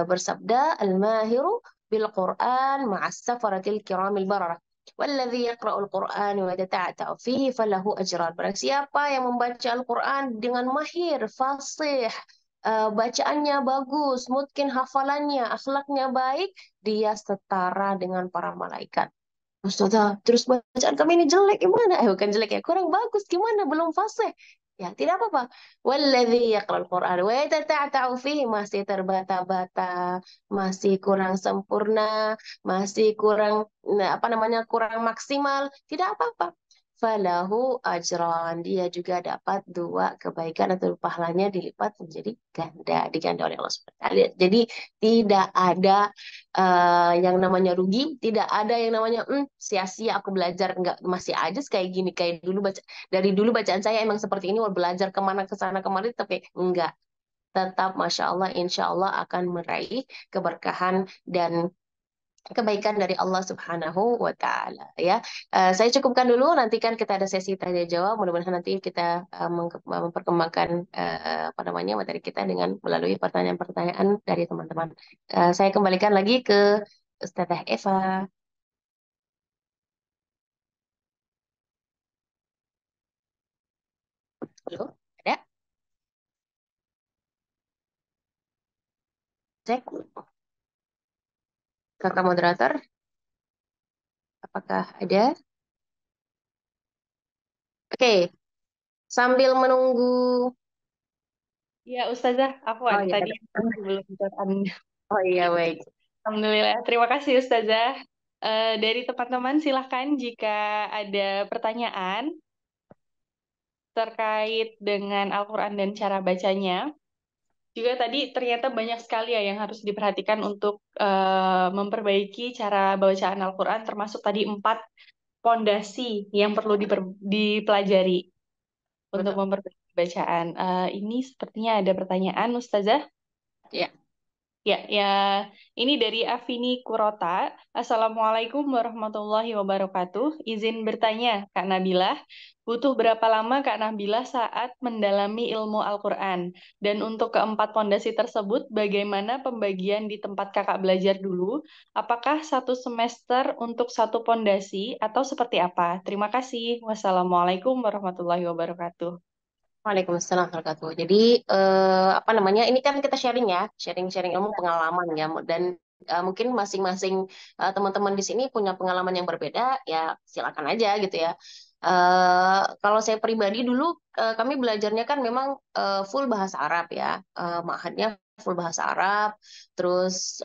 bersabda, "Al-mahiru bil Quran ma'as safaratil kiramil bararah. Walladhi yaqra'ul Quran wa yatata'ata'u fihi falahu ajran." Barang siapa yang membaca Al-Quran dengan mahir, fasih, bacaannya bagus, mungkin hafalannya, akhlaknya baik, dia setara dengan para malaikat. Ustazah, terus bacaan kami ini jelek gimana? Bukan jelek ya, kurang bagus gimana? Belum fasih. Ya, tidak apa-apa. Walladzi yaqra'ul Qur'an wa yatata'ata'u fihi, masih terbata-bata, masih kurang sempurna, masih kurang apa namanya? Kurang maksimal, tidak apa-apa. Falahu ajran, dia juga dapat dua kebaikan atau pahalanya dilipat menjadi ganda, diganda oleh Allah Subhanahu wa taala. Jadi tidak ada yang namanya rugi, tidak ada yang namanya sia-sia aku belajar, enggak, masih aja kayak gini, kayak dulu baca, dari dulu bacaan saya emang seperti ini, mau belajar kemana ke sana kemari, tapi enggak, tetap masya Allah, insya Allah akan meraih keberkahan dan kebaikan dari Allah Subhanahu wa taala, ya. Saya cukupkan dulu, nanti kan kita ada sesi tanya jawab, mudah-mudahan nanti kita memperkembangkan apa namanya materi kita dengan melalui pertanyaan-pertanyaan dari teman-teman. Saya kembalikan lagi ke Ustazah Eva. Halo, ada? Cek, kakak moderator, apakah ada? Oke, sambil menunggu. Ya, Ustazah, Oh Afwan iya, tadi ada. sebelum bacaan. Oh iya, baik. Alhamdulillah, terima kasih Ustazah. Dari teman-teman silahkan jika ada pertanyaan terkait dengan Al-Quran dan cara bacanya. Juga tadi ternyata banyak sekali ya yang harus diperhatikan untuk memperbaiki cara bacaan Al-Quran, termasuk tadi 4 pondasi yang perlu dipelajari untuk Betul. memperbaiki bacaan. Ini sepertinya ada pertanyaan, Ustazah. Ya. Ya, ini dari Afini Kurota. Assalamualaikum warahmatullahi wabarakatuh. Izin bertanya, Kak Nabilah, butuh berapa lama Kak Nabilah saat mendalami ilmu Al-Quran? Dan untuk keempat pondasi tersebut, bagaimana pembagian di tempat kakak belajar dulu? Apakah satu semester untuk satu pondasi atau seperti apa? Terima kasih. Wassalamualaikum warahmatullahi wabarakatuh. Waalaikumsalam warahmatullahi wabarakatuh. Jadi apa namanya? Ini kan kita sharing ya, sharing-sharing ilmu pengalaman ya, dan mungkin masing-masing teman-teman di sini punya pengalaman yang berbeda, ya silakan aja gitu ya. Kalau saya pribadi dulu kami belajarnya kan memang full bahasa Arab ya, ma'hadnya full bahasa Arab, terus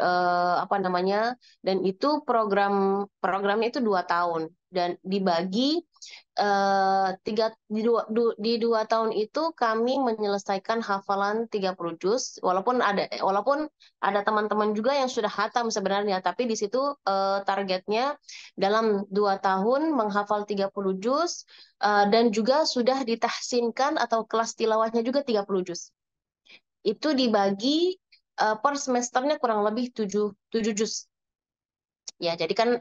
apa namanya? Dan itu programnya itu 2 tahun dan dibagi di dua tahun itu kami menyelesaikan hafalan 30 juz, walaupun ada teman-teman juga yang sudah hatam sebenarnya, tapi di situ targetnya dalam 2 tahun menghafal 30 juz, dan juga sudah ditahsinkan atau kelas tilawahnya juga 30 juz. Itu dibagi per semesternya kurang lebih 7 juz. Ya, jadi kan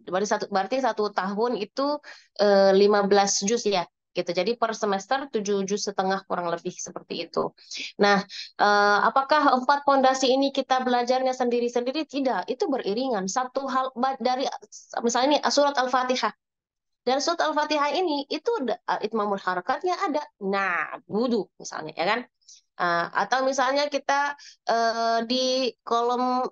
berarti satu tahun itu 15 juz ya, gitu. Jadi per semester 7,5 juz kurang lebih seperti itu. Nah, apakah 4 pondasi ini kita belajarnya sendiri-sendiri? Tidak, itu beriringan. Satu hal dari misalnya ini surat Al-Fatihah. Dan surat Al-Fatihah ini itu itmamul harakatnya ada. Nah, wudu misalnya ya kan. Atau misalnya kita di kolom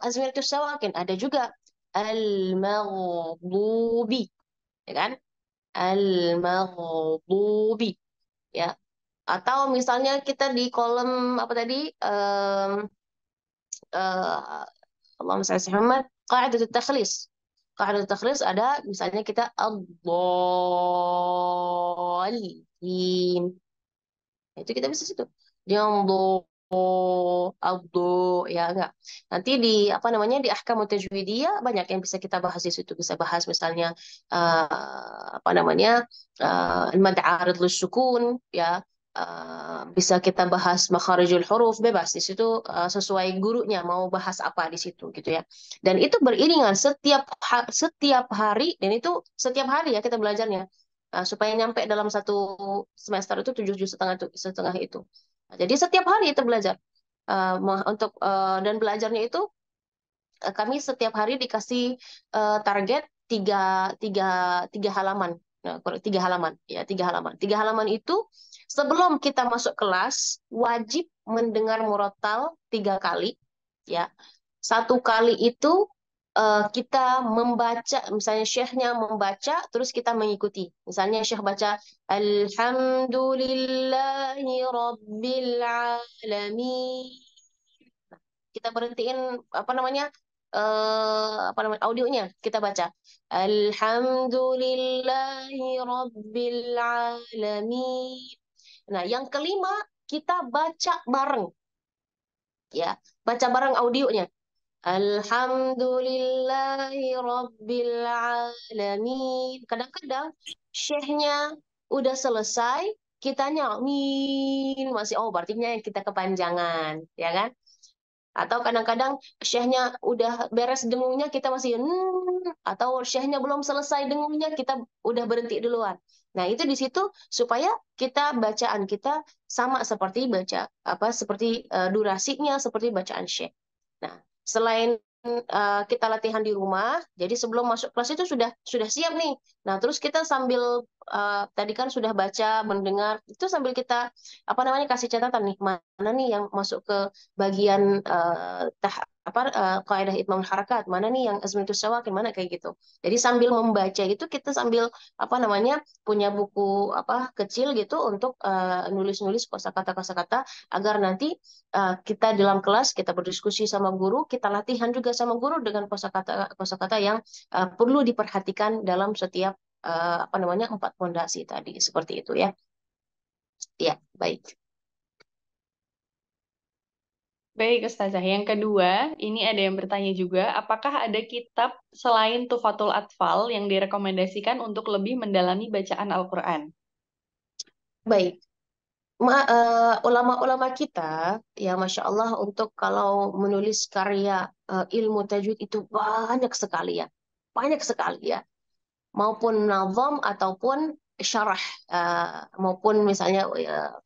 Azmiratus Sawakin ada juga al-maghdubi, ya kan? Al-maghdubi, ya. Atau misalnya kita di kolom apa tadi, Allahumma shalli ala Muhammad, qaidatul takhlis. Qaidatul takhlis ada misalnya kita ad-dallin. Itu kita bisa situ. Yang abdo ya enggak. Nanti di apa namanya di ahkam tajwidiyah banyak yang bisa kita bahas di situ. Bisa bahas misalnya apa namanya al-mad arid sukun ya. Bisa kita bahas makharijul huruf bebas di situ sesuai gurunya mau bahas apa di situ gitu ya. Dan itu beriringan setiap hari dan itu setiap hari ya kita belajarnya. Supaya nyampe dalam satu semester itu 7 juz setengah itu. Nah, jadi setiap hari itu belajar. Untuk dan belajarnya itu kami setiap hari dikasih target tiga, tiga, tiga halaman. Nah, 3 halaman ya 3 halaman. 3 halaman itu sebelum kita masuk kelas wajib mendengar murotal 3 kali ya. 1 kali itu kita membaca, misalnya syekhnya membaca, terus kita mengikuti. Misalnya syekh baca, Alhamdulillahi Rabbil Alamin. Kita berhentiin apa namanya audionya kita baca Alhamdulillahi Rabbil Alamin. Nah, yang kelima kita baca bareng ya, baca bareng audionya. Alhamdulillahi Rabbil Alamin. Kadang-kadang syekhnya udah selesai, kitanya min masih oh berarti kita kepanjangan, ya kan? Atau kadang-kadang syekhnya udah beres dengungnya kita masih atau syekhnya belum selesai dengungnya kita udah berhenti duluan. Nah, itu di situ supaya kita bacaan kita sama seperti baca apa seperti durasinya seperti bacaan syekh. Nah, selain kita latihan di rumah, jadi sebelum masuk kelas itu sudah siap nih. Nah, terus kita sambil tadi kan sudah baca, mendengar, itu sambil kita apa namanya kasih catatan nih mana nih yang masuk ke bagian kaidah itmamul harakat, mana nih yang azmatus sawakin, mana kayak gitu. Jadi sambil membaca itu kita sambil apa namanya punya buku apa kecil gitu untuk nulis-nulis kosakata-kosakata agar nanti kita dalam kelas kita berdiskusi sama guru, kita latihan juga sama guru dengan kosakata yang perlu diperhatikan dalam setiap apa namanya 4 pondasi tadi seperti itu ya. Ya, baik. Baik, Ustazah. Yang kedua, ini ada yang bertanya juga, apakah ada kitab selain Tufatul Atfal yang direkomendasikan untuk lebih mendalami bacaan Al-Quran? Baik. Ulama-ulama kita, ya Masya Allah, untuk kalau menulis karya ilmu tajwid itu banyak sekali ya. Banyak sekali ya. Maupun nazam ataupun syarah, maupun misalnya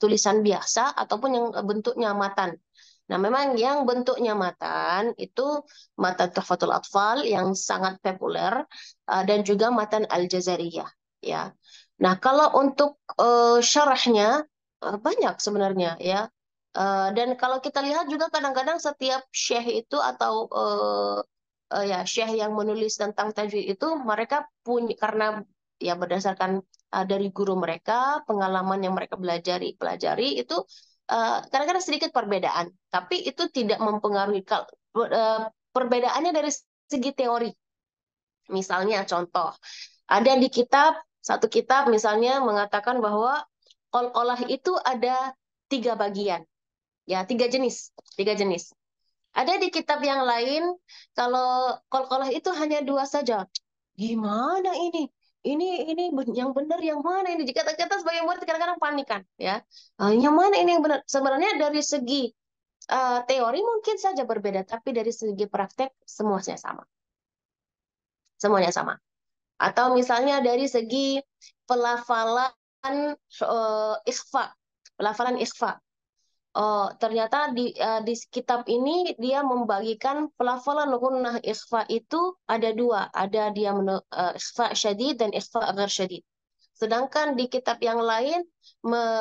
tulisan biasa, ataupun yang bentuknya matan. Nah, memang yang bentuknya matan itu matan Tuhfatul Atfal yang sangat populer dan juga matan Al-Jazariyah ya. Nah, kalau untuk syarahnya banyak sebenarnya ya. Dan kalau kita lihat juga kadang-kadang setiap syekh itu atau ya syekh yang menulis tentang tajwid itu mereka punya karena ya berdasarkan dari guru mereka, pengalaman yang mereka pelajari itu kadang-kadang sedikit perbedaan, tapi itu tidak mempengaruhi perbedaannya dari segi teori. Misalnya contoh, ada di satu kitab misalnya mengatakan bahwa qalqalah itu ada 3 bagian, ya 3 jenis, 3 jenis. Ada di kitab yang lain kalau qalqalah itu hanya 2 saja. Gimana ini? Yang benar yang mana ini? Jika kita sebagai murid kadang-kadang panik kan, ya. Yang mana ini yang benar? Sebenarnya dari segi teori mungkin saja berbeda, tapi dari segi praktek semuanya sama. Semuanya sama. Atau misalnya dari segi pelafalan ikhfa, pelafalan ikhfa. Oh, ternyata di kitab ini dia membagikan pelafalan gunnah ikhfa itu ada 2, ada dia ikhfa syadid dan ikhfa ghair syadid. Sedangkan di kitab yang lain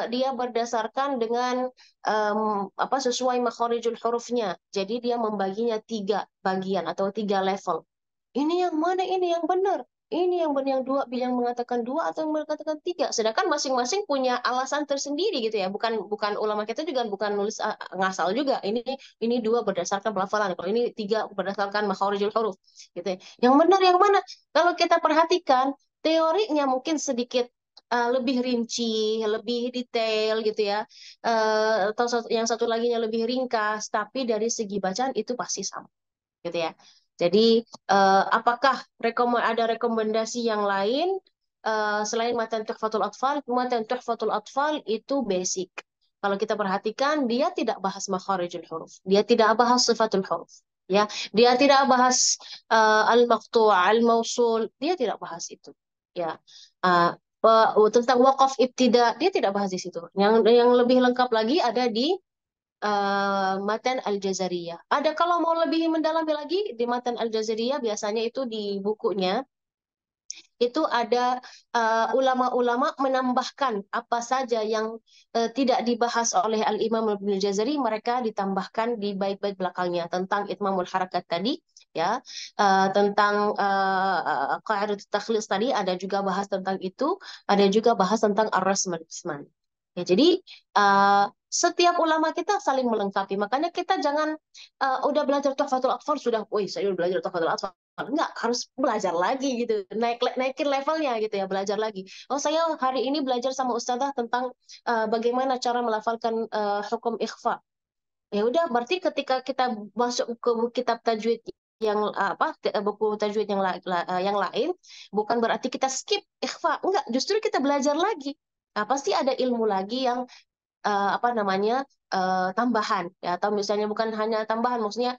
dia berdasarkan dengan apa sesuai makharijul hurufnya. Jadi dia membaginya 3 bagian atau 3 level. Ini yang mana ini yang benar? ini yang benar yang dua, yang mengatakan dua atau yang mengatakan tiga. Sedangkan masing-masing punya alasan tersendiri gitu ya. Bukan bukan ulama kita juga bukan nulis ngasal juga. Ini dua berdasarkan pelafalan. Kalau ini tiga berdasarkan makharijul huruf gitu ya. Yang benar yang mana? Kalau kita perhatikan teorinya mungkin sedikit lebih rinci, lebih detail gitu ya. Atau yang satu laginya lebih ringkas, tapi dari segi bacaan itu pasti sama gitu ya. Jadi apakah ada rekomendasi yang lain selain Matan Tuhfatul Atfal? Matan Tuhfatul Atfal itu basic. Kalau kita perhatikan, dia tidak bahas makharijul huruf, dia tidak bahas sifatul huruf, ya, dia tidak bahas al-maqtu', al-mausul, dia tidak bahas itu, ya. Uh, tentang waqaf ibtida dia tidak bahas di situ. Yang lebih lengkap lagi ada di Matan Al-Jazariyah. Ada kalau mau lebih mendalami lagi di Matan Al-Jazariyah biasanya itu di bukunya itu ada ulama-ulama menambahkan apa saja yang tidak dibahas oleh Al-Imam Ibnu Jazari, mereka ditambahkan di bait-bait belakangnya tentang Itmamul Harakat tadi, ya, tentang Qaidat Takhlis tadi ada juga bahas tentang itu, ada juga bahas tentang Ar-Rasm al-Isman. Ya, jadi setiap ulama kita saling melengkapi. Makanya kita jangan udah belajar Tuhfatul Atfal sudah, woi saya udah belajar Tuhfatul Atfal. Enggak, harus belajar lagi gitu. Naikin levelnya gitu ya, belajar lagi. Oh, saya hari ini belajar sama ustazah tentang bagaimana cara melafalkan hukum ikhfa. Ya udah, berarti ketika kita masuk ke kitab tajwid yang buku tajwid yang lain, bukan berarti kita skip ikhfa. Enggak, justru kita belajar lagi. Nah, pasti ada ilmu lagi yang apa namanya tambahan ya, atau misalnya bukan hanya tambahan, maksudnya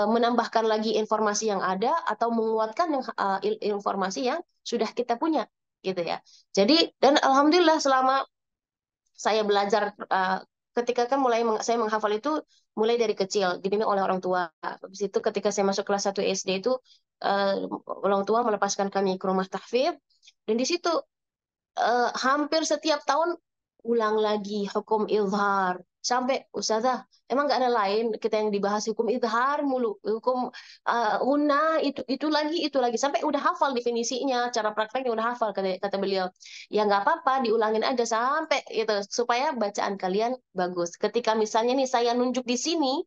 menambahkan lagi informasi yang ada atau menguatkan yang informasi yang sudah kita punya gitu ya. Jadi dan alhamdulillah selama saya belajar ketika kan saya menghafal itu mulai dari kecil dibimbing oleh orang tua. Habis itu ketika saya masuk kelas 1 SD itu uh, orang tua melepaskan kami ke rumah tahfidz dan di situ hampir setiap tahun ulang lagi hukum izhar sampai ustazah emang nggak ada lain kita yang dibahas hukum izhar mulu hukum itu lagi sampai udah hafal definisinya cara prakteknya udah hafal kata beliau ya nggak apa-apa diulangin aja sampai itu supaya bacaan kalian bagus ketika misalnya nih saya nunjuk di sini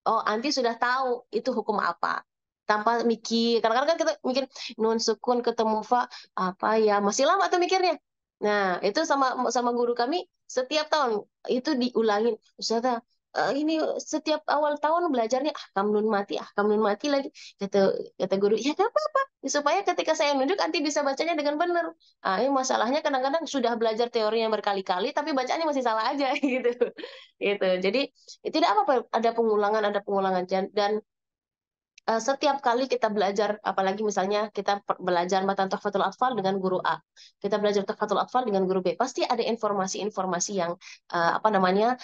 oh anti sudah tahu itu hukum apa tanpa mikir kadang-kadang kan kita mikir nun sukun ketemu fa apa ya masih lama tuh mikirnya. Nah, itu sama sama guru kami setiap tahun itu diulangin. Ustazah, ini setiap awal tahun belajarnya ahkam nun mati lagi. Kata kata guru, ya nggak apa-apa. Supaya ketika saya nunjuk nanti bisa bacanya dengan benar. Ah, ini masalahnya kadang-kadang sudah belajar teorinya berkali-kali tapi bacaannya masih salah aja gitu. Gitu. Jadi tidak apa-apa ada pengulangan dan setiap kali kita belajar, apalagi misalnya kita belajar matan Tuhfatul Atfal dengan guru A, kita belajar Tuhfatul Atfal dengan guru B, pasti ada informasi-informasi yang apa namanya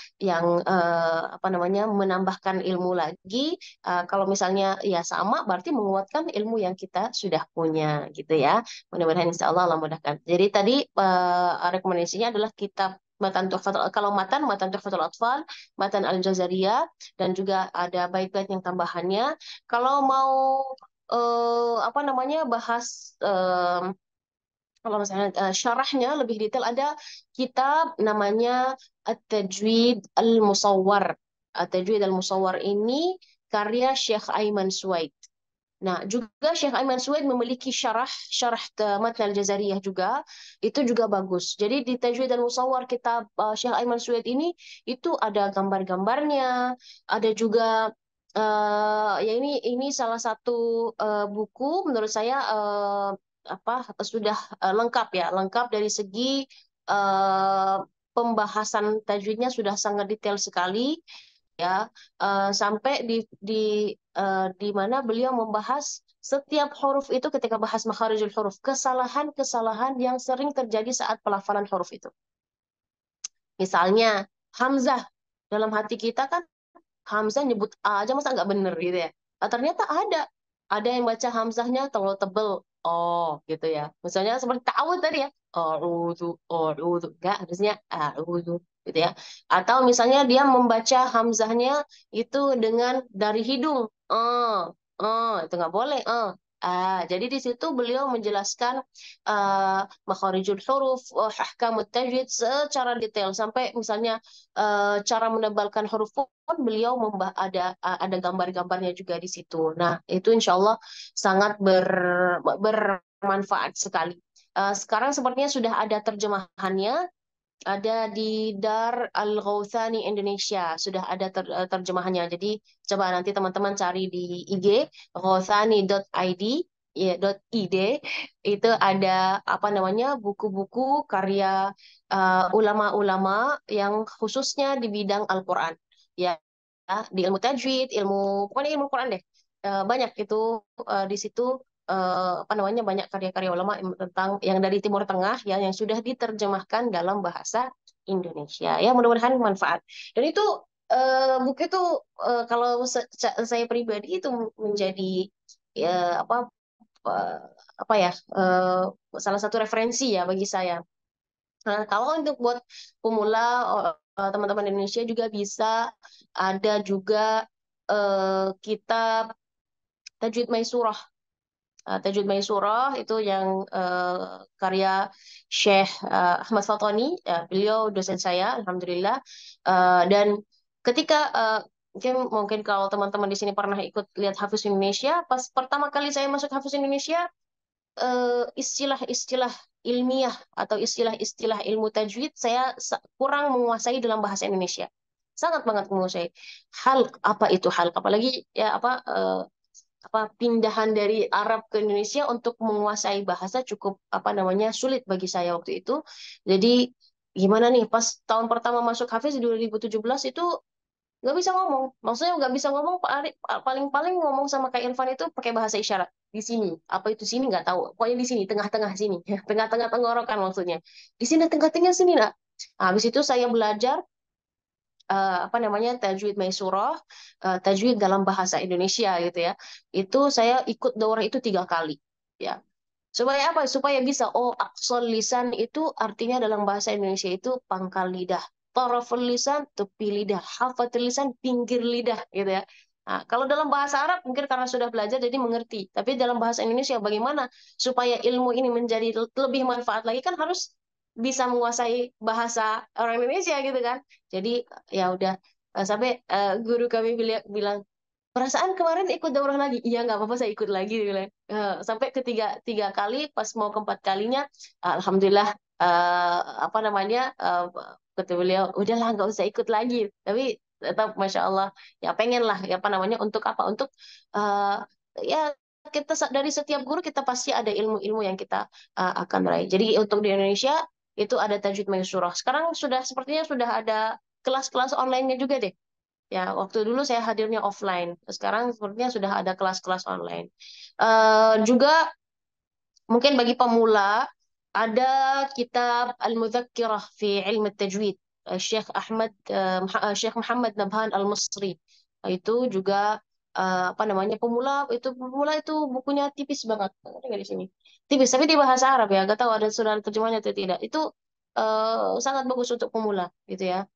menambahkan ilmu lagi. Kalau misalnya ya sama, berarti menguatkan ilmu yang kita sudah punya, gitu ya. Mudah-mudahan Insya Allah Allah mudahkan. Jadi tadi rekomendasinya adalah kitab Matan Tuhfatul, kalau Matan Tuhfatul Atfal, Matan Al-Jazariyah, dan juga ada bait-bait yang tambahannya. Kalau mau apa namanya bahas kalau misalnya syarahnya lebih detail ada kitab namanya At-Tajwid Al-Musawwar. At-Tajwid Al-Musawwar ini karya Syekh Aiman Suwaid. Nah, juga Syekh Aiman Suwaid memiliki syarah Matn Al-Jazariyah juga, itu juga bagus. Jadi di Tajwid Al-Musawwar kitab Syekh Aiman Suwaid ini itu ada gambar-gambarnya, ada juga ya ini salah satu buku menurut saya apa sudah lengkap ya, lengkap dari segi eh, pembahasan tajwidnya sudah sangat detail sekali ya sampai di mana beliau membahas setiap huruf itu ketika bahas makharijul huruf kesalahan-kesalahan yang sering terjadi saat pelafalan huruf itu. Misalnya hamzah dalam hati kita kan Hamzah nyebut A aja masa nggak bener gitu ya. Ternyata ada yang baca Hamzahnya terlalu tebel. Oh gitu ya. Misalnya seperti ta'awud tadi ya. Oh, nggak harusnya a'udzu gitu ya. Atau misalnya dia membaca Hamzahnya itu dengan dari hidung. Oh, itu nggak boleh. Jadi di situ beliau menjelaskan makharijul huruf, ahkamut tajwid secara detail sampai misalnya cara menebalkan huruf pun beliau ada gambar-gambarnya juga di situ. Nah, itu insya Allah sangat bermanfaat sekali. Sekarang sepertinya sudah ada terjemahannya, ada di Dar Al-Ghawthani Indonesia, sudah ada terjemahannya. Jadi coba nanti teman-teman cari di IG ghawthani.id ya .id, itu ada apa namanya buku-buku karya ulama-ulama yang khususnya di bidang Al-Qur'an. Ya, di ilmu tajwid, pokoknya ilmu Quran deh. Banyak itu di situ apa namanya banyak karya-karya ulama tentang yang dari Timur Tengah ya yang sudah diterjemahkan dalam bahasa Indonesia. Ya, mudah-mudahan manfaat. Dan itu buku itu kalau saya pribadi itu menjadi ya eh, apa ya salah satu referensi ya bagi saya. Nah, kalau untuk buat pemula, teman-teman Indonesia juga bisa ada juga kitab Tajwid Maisurah. Tajwid Maisurah itu yang karya Syekh Ahmad Fatoni, beliau dosen saya, alhamdulillah. Dan ketika mungkin kalau teman-teman di sini pernah ikut lihat Hafiz Indonesia, pas pertama kali saya masuk Hafiz Indonesia, istilah-istilah ilmiah atau istilah-istilah ilmu tajwid saya kurang menguasai dalam bahasa Indonesia. Sangat banget menguasai. Halq, apa itu halq? Apalagi ya apa pindahan dari Arab ke Indonesia untuk menguasai bahasa cukup apa namanya sulit bagi saya waktu itu. Jadi gimana nih pas tahun pertama masuk Hafiz 2017 itu nggak bisa ngomong. Maksudnya nggak bisa ngomong, paling-paling ngomong sama Kak Irfan itu pakai bahasa isyarat. Di sini, apa itu sini nggak tahu. Pokoknya di sini, tengah-tengah sini, tengah-tengah tenggorokan maksudnya. Di sini tengah-tengah sini nak. Habis itu saya belajar apa namanya tajwid Maisurah, tajwid dalam bahasa Indonesia gitu ya. Itu saya ikut daurah itu 3 kali. Ya, supaya apa? Supaya bisa, oh, aqsal lisan itu artinya dalam bahasa Indonesia itu pangkal lidah. Taraful lisan, tepi lidah. Hafatul lisan, pinggir lidah, gitu ya. Nah, kalau dalam bahasa Arab mungkin karena sudah belajar jadi mengerti. Tapi dalam bahasa Indonesia bagaimana supaya ilmu ini menjadi lebih manfaat lagi kan harus bisa menguasai bahasa orang Indonesia gitu kan. Jadi ya udah sampai guru kami bilang perasaan kemarin ikut daurah lagi. Iya, nggak apa-apa, saya ikut lagi. Dia bilang. Sampai tiga kali, pas mau keempat kalinya, alhamdulillah, apa namanya, kata beliau, udahlah nggak usah ikut lagi. Tapi tetap, masya Allah, ya pengen lah, ya apa namanya, untuk apa? Untuk ya kita dari setiap guru kita pasti ada ilmu-ilmu yang kita akan raih. Jadi untuk di Indonesia itu ada Tajwid Maysurah. Sekarang sudah sepertinya sudah ada kelas-kelas online-nya juga deh. Ya, waktu dulu saya hadirnya offline. Sekarang sepertinya sudah ada kelas-kelas online. Juga mungkin bagi pemula ada kitab Al-Mudzakkirah fi Ilm Tajwid, Syekh Syekh Muhammad Nabhan Al-Misri. Itu juga apa namanya pemula itu bukunya tipis banget. Ada nggak di sini? Tipis, tapi di bahasa Arab ya. Gak tahu ada sudah terjemahnya atau tidak. Itu sangat bagus untuk pemula gitu ya.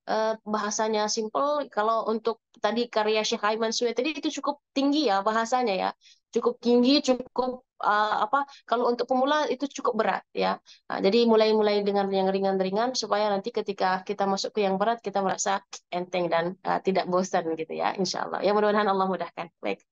Bahasanya simple. Kalau untuk tadi karya Syekh Aiman Sued tadi itu cukup tinggi ya bahasanya ya. Cukup tinggi, cukup apa kalau untuk pemula itu cukup berat ya. Nah, jadi mulai-mulai dengan yang ringan-ringan supaya nanti ketika kita masuk ke yang berat kita merasa enteng dan tidak bosan gitu ya, insya Allah. Ya mudah-mudahan Allah mudahkan. Baik.